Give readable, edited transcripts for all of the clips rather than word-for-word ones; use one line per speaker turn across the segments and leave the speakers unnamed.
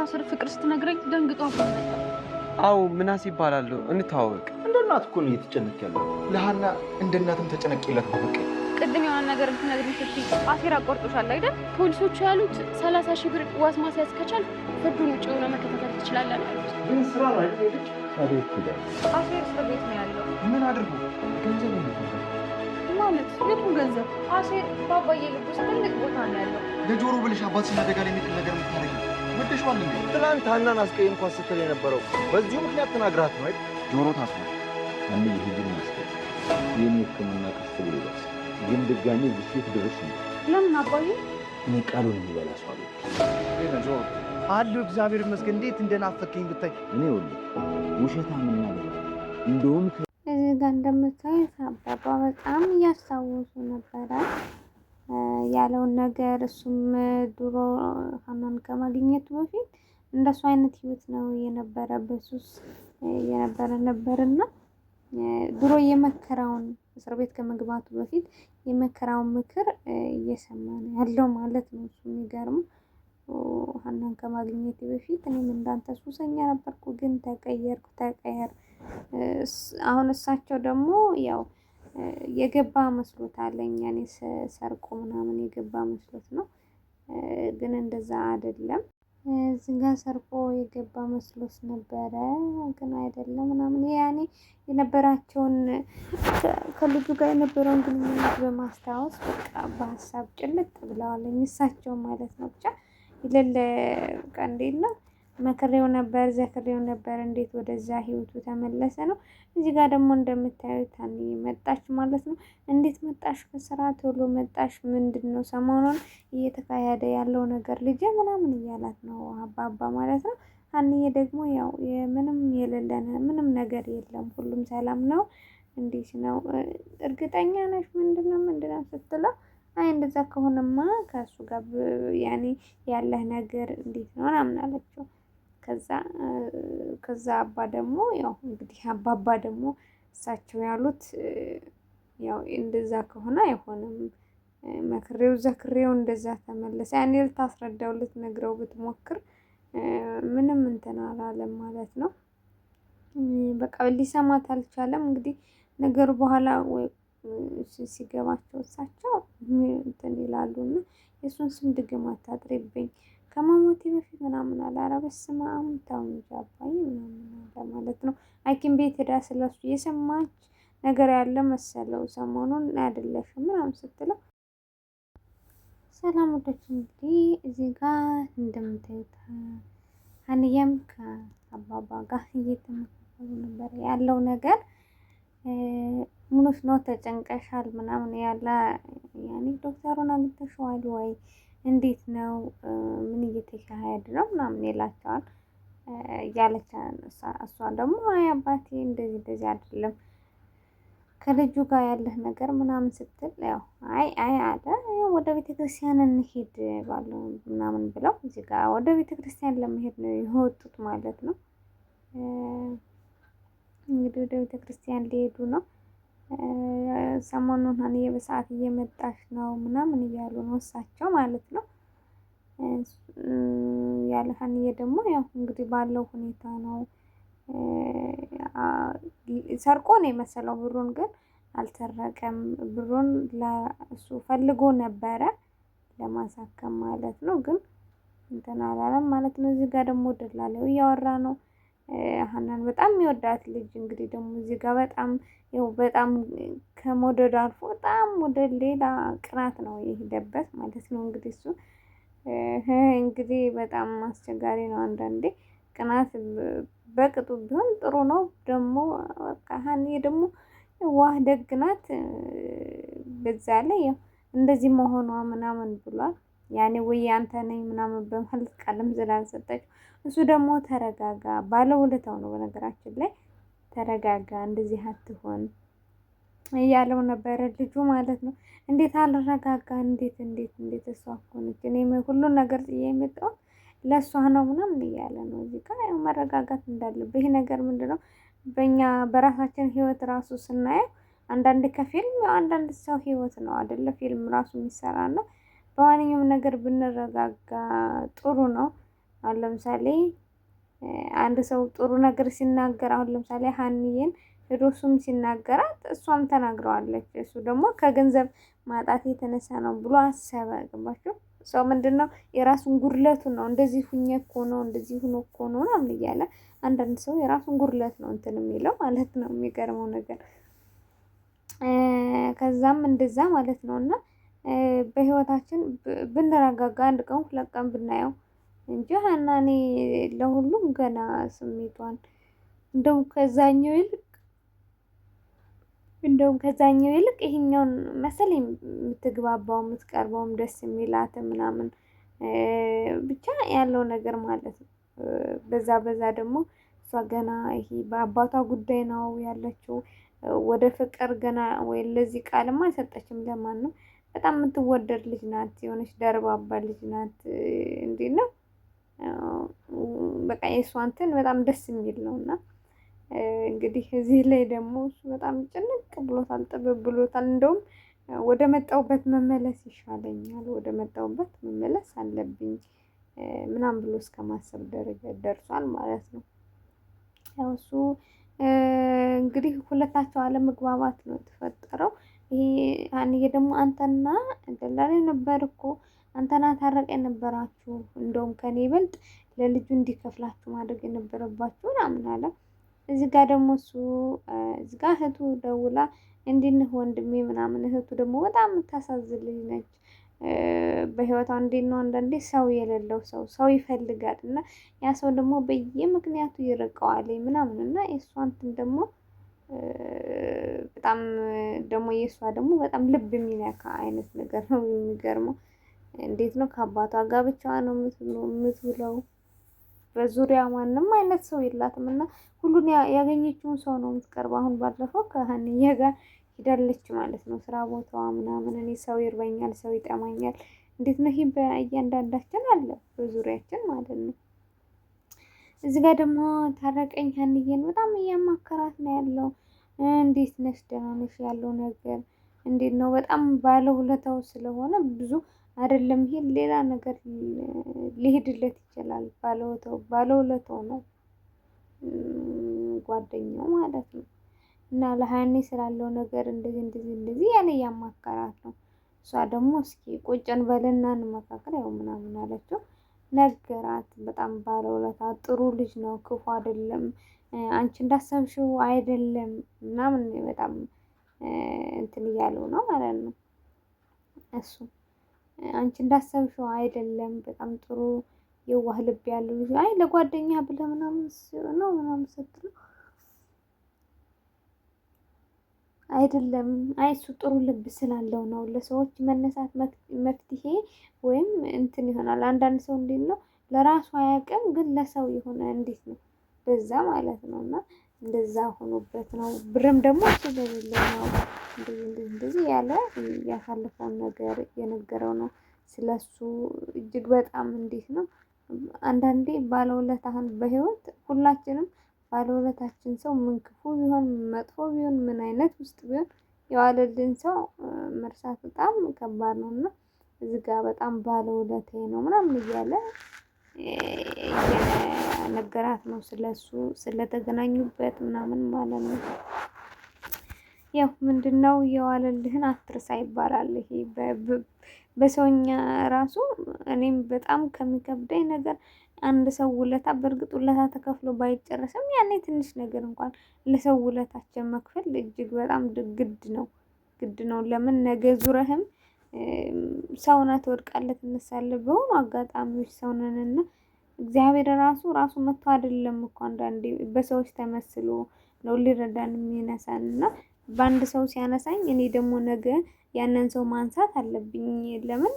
እንደምታስር ፍቅር ስትነግረኝ ደንግጦ አባመጣ።
አዎ ምናስ ይባላል። እንተዋወቅ።
እንደ እናት እኮ ነው እየተጨነቅ ያለው። ለሀና እንደ እናትም ተጨነቅላት ነው። በቃ
ቅድም የሆነ ነገር ልትነግሪኝ ስትይ አሴር አቆርጦሻል አይደል? ፖሊሶቹ ያሉት 30,000 ብር ዋስ ማስያዝ ከቻል ፍርዱን ውጭ ሆነ መከታተል ትችላለን ያሉት።
ግን ስራ ነው አይደል? ልጅ አቤት ይላል።
አሴር እስር ቤት ነው ያለው።
ምን አድርጎ? ገንዘብ ነው
ማለት የቱን ገንዘብ? አሴር ባባዬ ልብ ውስጥ ትልቅ ቦታ ነው ያለው።
ለጆሮ ብለሽ አባትሽን አደጋ ላይ የሚጥል ነገር የምታደርጊ ወደሽዋል እንዴ?
ትናንት ሀናን አስቀየምኳት ስትል የነበረው በዚሁ ምክንያት ተናግራት ነው አይደል?
ጆሮ ታስሯል። አንዴ ይሄን ማስቀር የኔ ሕክምና ቀስ ብሎ ይደርስ ግን ድጋሜ ግፊት ድረስ ነው።
ለምን አባዬ?
እኔ ቃሉን የሚበላ ሰው
ጆሮ አሉ። እግዚአብሔር ይመስገን። እንዴት እንደናፈከኝ ብታይ።
እኔ ሁሉ ውሸታምና እንደውም
እዚህ ጋር እንደምታዩት አባባ በጣም እያስታወሱ ነበረ ያለውን ነገር። እሱም ድሮ ሀናን ከማግኘቱ በፊት እንደሱ አይነት ህይወት ነው የነበረ፣ በሱስ የነበረ ነበርና ድሮ የመከራውን እስር ቤት ከመግባቱ በፊት የመከራውን ምክር እየሰማ ነው ያለው ማለት ነው። እሱ የሚገርም ሀናን ከማግኘቴ በፊት እኔም እንዳንተ ሱሰኛ ነበርኩ፣ ግን ተቀየርኩ። አሁን እሳቸው ደግሞ ያው የገባ መስሎት አለኝ እኔ ሰርቆ ምናምን የገባ መስሎት ነው፣ ግን እንደዛ አይደለም። እዚህ ጋር ሰርቆ የገባ መስሎት ነበረ፣ ግን አይደለም ምናምን። ያኔ የነበራቸውን ከልጁ ጋር የነበረውን ግንኙነት በማስታወስ በቃ በሀሳብ ጭልጥ ብለዋል እሳቸው ማለት ነው። ብቻ ይለለ በቃ እንዴት ነው መክሬው ነበር፣ ዘክሬው ነበር፣ እንዴት ወደዛ ህይወቱ ተመለሰ ነው። እዚህ ጋር ደግሞ እንደምታዩት ሀኒ መጣች ማለት ነው። እንዴት መጣሽ? ከስራ ቶሎ መጣሽ? ምንድን ነው ሰሞኑን እየተካሄደ ያለው ነገር ልጄ ምናምን እያላት ነው አባባ ማለት ነው። ሀኒዬ ደግሞ ያው ምንም የሌለን ምንም ነገር የለም፣ ሁሉም ሰላም ነው። እንዴት ነው እርግጠኛ ነሽ? ምንድነው ስትለው አይ እንደዛ ከሆነማ ከእሱ ጋር ያኔ ያለህ ነገር እንዴት ነው ምናምን አለችው። ከዛ አባ ደግሞ ያው እንግዲህ አባባ ደግሞ እሳቸው ያሉት ያው እንደዛ ከሆነ አይሆንም፣ መክሬው ዘክሬው እንደዛ ተመለሰ። ያኔ ልታስረዳው ልትነግረው ብትሞክር ምንም እንትን አላለም ማለት ነው። በቃ ሊሰማት አልቻለም። እንግዲህ ነገሩ በኋላ ወይ ሲገባቸው እሳቸው እንትን ይላሉና የእሱን ስም ድግም አታጥሪብኝ ከመሞቴ በፊት ምናምን አለ። ኧረ በስመ አብ ተው እንጂ አባዬ ምናምን አለ ማለት ነው። ሐኪም ቤት ሄዳ ስለሱ የሰማች ነገር ያለ መሰለው ሰሞኑን አይደለሽም ምናምን ስትለው ሰላም ወዳጆች እንግዲህ እዚህ ጋር እንደምታዩት ሀኒዬም ከአባባ ጋር እየተመካከሩ ነበር ያለው ነገር። ምንስ ነው ተጨንቀሻል ምናምን ያለ ያኔ ዶክተሩን አግኝተሽዋል ወይ እንዴት ነው ምን እየተካሄደ ነው ምናምን ይላቸዋል እያለች እሷ ደግሞ አይ አባቴ እንደዚህ አይደለም ከልጁ ጋር ያለህ ነገር ምናምን ስትል ያው አይ አለ ወደ ቤተክርስቲያን እንሂድ ባለው ምናምን ብለው እዚህ ጋር ወደ ቤተክርስቲያን ለመሄድ ነው የወጡት ማለት ነው። እንግዲህ ወደ ቤተክርስቲያን ሊሄዱ ነው። ሰሞኑን ሀኒዬ በሰዓት እየመጣች ነው ምናምን እያሉ ነው እሳቸው ማለት ነው። ያለ ሀኒዬ ደግሞ ያው እንግዲህ ባለው ሁኔታ ነው። ሰርቆ ነው የመሰለው ብሩን፣ ግን አልሰረቀም። ብሩን ለእሱ ፈልጎ ነበረ ለማሳከም ማለት ነው፣ ግን እንትን አላለም ማለት ነው። እዚህ ጋር ደግሞ ደላላው እያወራ ነው። ሀናን በጣም የሚወዳት ልጅ እንግዲህ ደግሞ እዚህ ጋር በጣም ከመውደድ አልፎ በጣም ወደ ሌላ ቅናት ነው የሄደበት ማለት ነው። እንግዲህ እሱ እንግዲህ በጣም አስቸጋሪ ነው አንዳንዴ። ቅናት በቅጡ ቢሆን ጥሩ ነው። ደግሞ በቃ ሀኒዬ ደግሞ ዋህ ደግ ናት። በዛ ላይ ያው እንደዚህ መሆኗ ምናምን ብሏል። ያኔ ወይ አንተ ነኝ ምናምን በማለት ቃልም ስላልሰጠችው እሱ ደግሞ ተረጋጋ፣ ባለውለታው ነው በነገራችን ላይ ተረጋጋ፣ እንደዚህ አትሆን እያለው ነበረ ልጁ ማለት ነው። እንዴት አልረጋጋ፣ እንዴት እሷ እኮ ነች፣ እኔም ሁሉን ነገር ጥዬ የመጣሁት ለእሷ ነው ምናምን እያለ ነው። እዚህ ጋር ያው መረጋጋት እንዳለበት ይሄ ነገር ምንድነው በእኛ በራሳችን ህይወት ራሱ ስናየው አንዳንድ ከፊልም አንዳንድ ሰው ህይወት ነው አይደለ ፊልም ራሱ የሚሰራና በማንኛውም ነገር ብንረጋጋ ጥሩ ነው። አሁን ለምሳሌ አንድ ሰው ጥሩ ነገር ሲናገር አሁን ለምሳሌ ሀኒዬን ሄዶ እሱም ሲናገራት እሷም ተናግረዋለች። እሱ ደግሞ ከገንዘብ ማጣት የተነሳ ነው ብሎ አሰበ። ገባችሁ? ሰው ምንድነው የራሱን ጉድለቱን ነው እንደዚህ ሁኜ እኮ ነው እንደዚህ ሁኖ እኮ ነው ምናምን እያለ አንዳንድ ሰው የራሱን ጉድለት ነው እንትን የሚለው ማለት ነው። የሚገርመው ነገር ከዛም እንደዛ ማለት ነው። እና በህይወታችን ብንረጋጋ አንድ ቀን ሁለት ቀን ብናየው እንጂ ሀና እኔ ለሁሉም ገና ስሜቷን እንደውም ከዛኛው ይልቅ ይሄኛውን መሰለኝ የምትግባባው የምትቀርበውም ደስ የሚላት ምናምን ብቻ ያለው ነገር ማለት ነው። በዛ ደግሞ እሷ ገና ይሄ በአባቷ ጉዳይ ነው ያለችው። ወደ ፍቅር ገና ወይ ለዚህ ቃልማ አልሰጠችም ለማንም። በጣም የምትወደድ ልጅ ናት። የሆነች ደርባባ ልጅ ናት። እንዴት ነው በቃ የእሷ እንትን በጣም ደስ የሚል ነው። እና እንግዲህ እዚህ ላይ ደግሞ እሱ በጣም ጭንቅ ብሎታል፣ ጥብብ ብሎታል። እንደውም ወደ መጣሁበት መመለስ ይሻለኛል፣ ወደ መጣሁበት መመለስ አለብኝ ምናምን ብሎ እስከ ማሰብ ደረጃ ደርሷል ማለት ነው። ያው እሱ እንግዲህ ሁለታቸው አለመግባባት ነው የተፈጠረው። ይሄ ሀኒዬ ደግሞ አንተና ደላላ ነበር እኮ አንተና ታረቀ የነበራችሁ እንደውም ከኔ ይበልጥ ለልጁ እንዲከፍላችሁ ማድረግ የነበረባችሁ ምናምን አለ። እዚህ ጋር ደግሞ እሱ እዚህ ጋር እህቱ ደውላ እንዲህ ነህ ወንድሜ ምናምን። እህቱ ደግሞ በጣም የምታሳዝን ልጅ ነች። በህይወቷ እንዴት ነው አንዳንዴ ሰው የሌለው ሰው ይፈልጋል እና ያ ሰው ደግሞ በየምክንያቱ ይርቀዋል ምናምን እና የእሷ እንትን ደግሞ በጣም ደግሞ የእሷ ደግሞ በጣም ልብ የሚነካ አይነት ነገር ነው። የሚገርመው እንዴት ነው ከአባቷ ጋር ብቻዋ ነው የምትውለው። በዙሪያ ማንም አይነት ሰው የላትም እና ሁሉን ያገኘችውን ሰው ነው የምትቀርበው። አሁን ባለፈው ከሀኒዬ ጋር ሂዳለች ማለት ነው ስራ ቦታዋ ምናምን። እኔ ሰው ይርበኛል፣ ሰው ይጠማኛል። እንዴት ነው ይሄ በእያንዳንዳችን አለ በዙሪያችን ማለት ነው። እዚህ ጋር ደግሞ ታረቀኝ ሀኒዬን በጣም እያማከራት ነው ያለው። እንዴት ነሽ? ደህና ነሽ? ያለው ነገር እንዴት ነው? በጣም ባለውለታው ስለሆነ ብዙ አይደለም ይሄ ሌላ ነገር ሊሄድለት ይችላል። ባለውለታው ነው ጓደኛው ማለት ነው። እና ለሀኒ ስላለው ነገር እንደዚህ ያለ ያማከራት ነው። እሷ ደግሞ እስኪ ቁጭን በልና እንመካከል ያው ምናምን አለችው። ነገራት። በጣም ባለውለታ ጥሩ ልጅ ነው፣ ክፉ አይደለም፣ አንቺ እንዳሰብሽው አይደለም ምናምን በጣም እንትን እያለው ነው ማለት ነው። እሱ አንቺ እንዳሰብሽው አይደለም፣ በጣም ጥሩ የዋህ ልብ ያለው ልጅ። አይ ለጓደኛ ብለህ ምናምን ነው ምናምን ስትለው አይደለም፣ አይ እሱ ጥሩ ልብ ስላለው ነው። ለሰዎች መነሳት መፍትሄ ወይም እንትን ይሆናል። አንዳንድ ሰው እንዴት ነው ለራሱ አያውቅም፣ ግን ለሰው የሆነ እንዴት ነው በዛ ማለት ነው። እና እንደዛ ሆኖበት ነው። ብርም ደግሞ እሱ በሌለው ነው እንደዚህ ያለ ያሳለፈውን ነገር የነገረው ነው ስለሱ። እጅግ በጣም እንዴት ነው አንዳንዴ ባለውለታህን በህይወት ሁላችንም ባለውለታችን ሰው ምን ክፉ ቢሆን መጥፎ ቢሆን ምን አይነት ውስጥ ቢሆን የዋለልን ሰው መርሳት በጣም ከባድ ነው። እና እዚህ ጋር በጣም ባለውለታዬ ነው ምናምን እያለ ነገራት ነው ስለሱ ስለተገናኙበት ምናምን ማለት ነው። ያው ምንድነው የዋለልህን አትርሳ ይባላል። ይሄ በሰውኛ ራሱ እኔም በጣም ከሚከብደኝ ነገር አንድ ሰው ውለታ በእርግጥ ውለታ ተከፍሎ ባይጨረስም ያኔ ትንሽ ነገር እንኳን ለሰው ውለታችን መክፈል እጅግ በጣም ግድ ነው። ለምን ነገ ዙረህም ሰውና ትወድቃለህ ትነሳለህ። በሆኑ አጋጣሚዎች ሰውነንና እግዚአብሔር ራሱ መጥቶ አይደለም እኮ አንዳንዴ በሰዎች ተመስሎ ነው ሊረዳን የሚነሳን። እና በአንድ ሰው ሲያነሳኝ እኔ ደግሞ ነገ ያንን ሰው ማንሳት አለብኝ። ለምን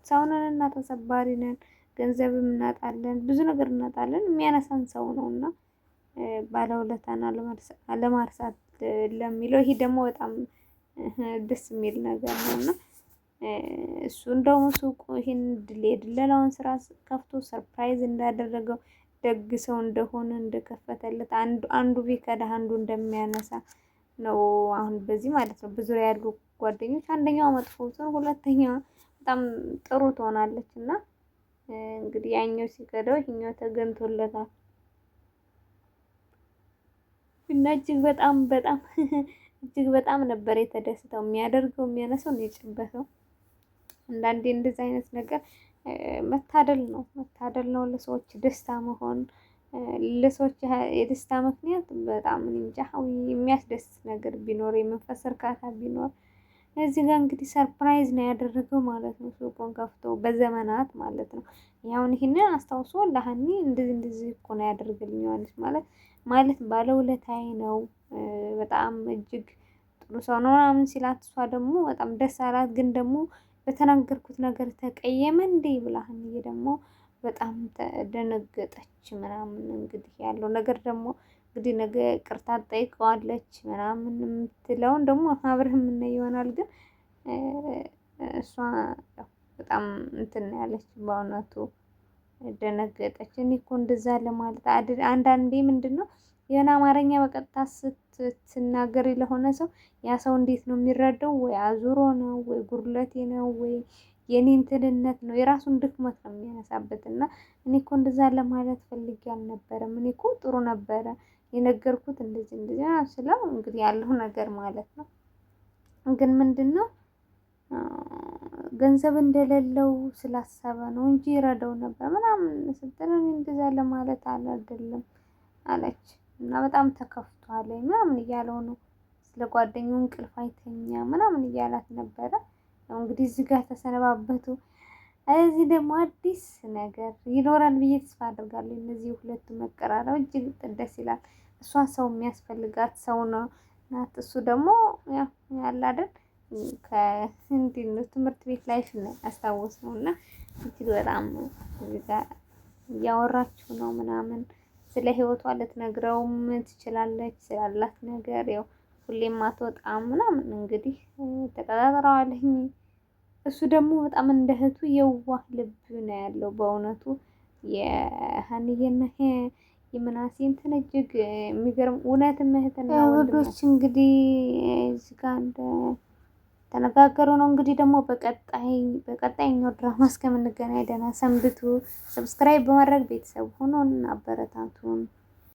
ሰውነንና ተሰባሪ ነን። ገንዘብም እናጣለን፣ ብዙ ነገር እናጣለን። የሚያነሳን ሰው ነው እና ባለውለታን አለማርሳት ለሚለው ይሄ ደግሞ በጣም ደስ የሚል ነገር ነው። እና እሱ እንደውም ሱቁ ይሄን የድለላውን ስራ ከፍቶ ሰርፕራይዝ እንዳደረገው ደግ ሰው እንደሆነ እንደከፈተለት አንዱ ቢከዳ አንዱ እንደሚያነሳ ነው። አሁን በዚህ ማለት ነው በዙሪያ ያሉ ጓደኞች አንደኛው መጥፎ ሲሆን ሁለተኛዋ በጣም ጥሩ ትሆናለች። እና እንግዲህ ያኛው ሲከዳው ይሄኛው ተገንቶለታል እና እጅግ በጣም ነበር የተደሰተው። የሚያደርገው የሚያነሳው ነው የጨበተው። አንዳንዴ እንደዚህ አይነት ነገር መታደል ነው ለሰዎች ደስታ መሆን፣ ለሰዎች የደስታ ምክንያት በጣም እንጃ የሚያስደስት ነገር ቢኖር የመንፈስ እርካታ ቢኖር እዚህ ጋር እንግዲህ ሰርፕራይዝ ነው ያደረገው ማለት ነው። ሱቁን ከፍቶ በዘመናት ማለት ነው። ያውን ይሄንን አስታውሶ ለሀኒ እንደዚህ እኮ ነው ያደርግልኛለች ማለት ባለውለታዬ ነው፣ በጣም እጅግ ጥሩ ሰው ነው ምናምን ሲላት እሷ ደግሞ በጣም ደስ አላት። ግን ደግሞ በተናገርኩት ነገር ተቀየመ እንዴ ብላ ሀኒዬ ደግሞ በጣም ተደነገጠች ምናምን። እንግዲህ ያለው ነገር ደግሞ እንግዲህ ነገ ቅርታ ጠይቀዋለች ምናምን የምትለውን ደግሞ አብረን የምናየው ይሆናል። ግን እሷ በጣም እንትን ያለች በእውነቱ ደነገጠች። እኔ እኮ እንደዛ ለማለት አንዳንዴ ምንድነው የሆነ አማርኛ በቀጥታ ስትናገሪ ለሆነ ሰው ያ ሰው እንዴት ነው የሚረዳው? ወይ አዙሮ ነው ወይ ጉርለቴ ነው ወይ የኔ እንትንነት ነው የራሱን ድክመት ነው የሚያነሳበት። እና እኔ እኮ እንደዛ ለማለት ፈልጌ አልነበረም፣ እኔ እኮ ጥሩ ነበረ የነገርኩት እንደዚህ ስለው እንግዲህ ያለው ነገር ማለት ነው። ግን ምንድነው ገንዘብ እንደሌለው ስላሰበ ነው እንጂ ይረዳው ነበር ምናምን ስትል እንደዛ ለማለት አይደለም አለች። እና በጣም ተከፍቷል ምናምን እያለው ነው። ስለ ጓደኛው እንቅልፍ አይተኛ ምናምን እያላት ነበረ። ያው እንግዲህ እዚህ ጋር ተሰነባበቱ። እዚህ ደግሞ አዲስ ነገር ይኖራል ብዬ ተስፋ አደርጋለሁ። እነዚህ ሁለቱ መቀራረብ እጅግ ደስ ይላል። እሷ ሰው የሚያስፈልጋት ሰው ነው ናት። እሱ ደግሞ ያለ አይደል ትምህርት ቤት ላይፍ ነው ያስታወስነው። እና እጅግ በጣም እዚህ ጋር እያወራችሁ ነው ምናምን ስለ ህይወቷ ልትነግረውም ትችላለች ስላላት ነገር ያው ሁሌም አትወጣም ምናምን እንግዲህ ተቀጣጥረዋለኝ። እሱ ደግሞ በጣም እንደ እህቱ የዋህ ልብ ነው ያለው በእውነቱ። የሀኒዬና የምናሴ እንትን እጅግ የሚገርም እውነትም እህትና ወንድሞች እንግዲህ እዚህ ጋር ተነጋገሩ ነው። እንግዲህ ደግሞ በቀጣይኛው ድራማ እስከምንገናኝ ደህና ሰንብቱ። ሰብስክራይብ በማድረግ ቤተሰብ ሆኖን አበረታቱን።